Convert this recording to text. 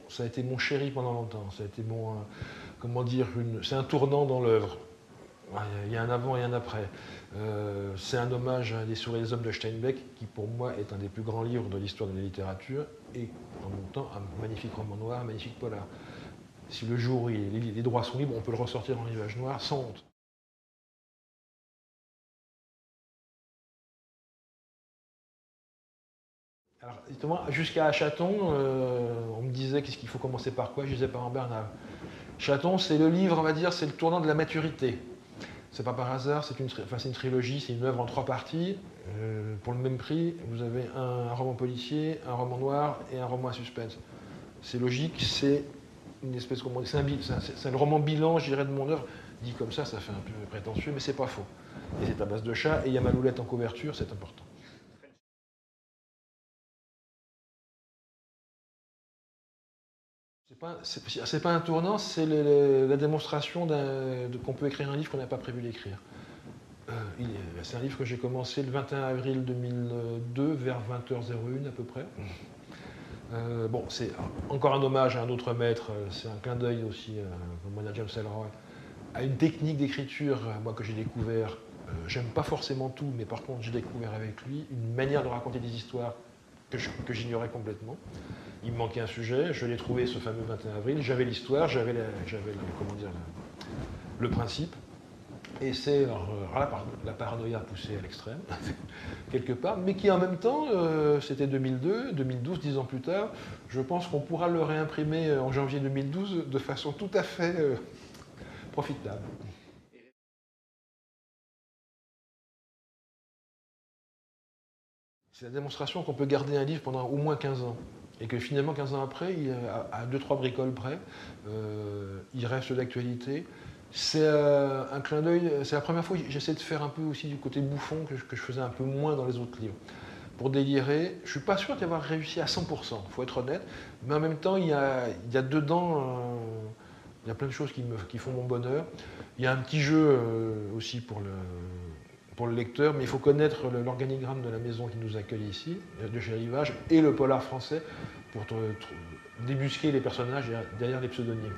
Ça a été mon chéri pendant longtemps. Ça a été comment dire, c'est un tournant dans l'œuvre. Il y a un avant et un après. C'est un hommage à Les Souris et les Hommes de Steinbeck, qui pour moi est un des plus grands livres de l'histoire de la littérature, et en même temps un magnifique roman noir, un magnifique polar. Si le jour où les droits sont libres, on peut le ressortir en livage noir sans honte. Alors, justement, jusqu'à Chaton, on me disait qu'est-ce qu'il faut commencer par quoi? Je disais par en Bernal. Chaton, c'est le livre, on va dire, c'est le tournant de la maturité. C'est pas par hasard, c'est une trilogie, c'est une œuvre en 3 parties. Pour le même prix, vous avez un roman policier, un roman noir et un roman à suspense. C'est logique, c'est une espèce, c'est le roman bilan, je dirais, de mon œuvre. Dit comme ça fait un peu prétentieux, mais c'est pas faux. Et c'est à base de chat, et il y a Maloulette en couverture, c'est important. C'est pas un tournant, c'est la démonstration qu'on peut écrire un livre qu'on n'a pas prévu d'écrire. C'est un livre que j'ai commencé le 21 avril 2002, vers 20h01 à peu près. Bon, c'est encore un hommage à un autre maître, c'est un clin d'œil aussi, comme James Ellroy, à une technique d'écriture, moi, que j'ai découvert. J'aime pas forcément tout, mais par contre, j'ai découvert avec lui une manière de raconter des histoires que j'ignorais complètement. Il me manquait un sujet, je l'ai trouvé ce fameux 21 avril, j'avais l'histoire, j'avais le principe, et c'est la paranoïa poussée à l'extrême, quelque part, mais qui en même temps, c'était 2002, 2012, 10 ans plus tard, je pense qu'on pourra le réimprimer en janvier 2012 de façon tout à fait profitable. C'est la démonstration qu'on peut garder un livre pendant au moins 15 ans. Et que finalement, 15 ans après, à 2-3 bricoles près, il reste d'actualité. C'est un clin d'œil, c'est la première fois que j'essaie de faire un peu aussi du côté bouffon que je faisais un peu moins dans les autres livres. Pour délirer, je ne suis pas sûr d'y avoir réussi à 100%, il faut être honnête, mais en même temps, il y a dedans, il y a plein de choses qui font mon bonheur. Il y a un petit jeu aussi pour le lecteur, mais il faut connaître l'organigramme de la maison qui nous accueille ici, de chez Rivage, et le polar français pour débusquer les personnages derrière les pseudonymes.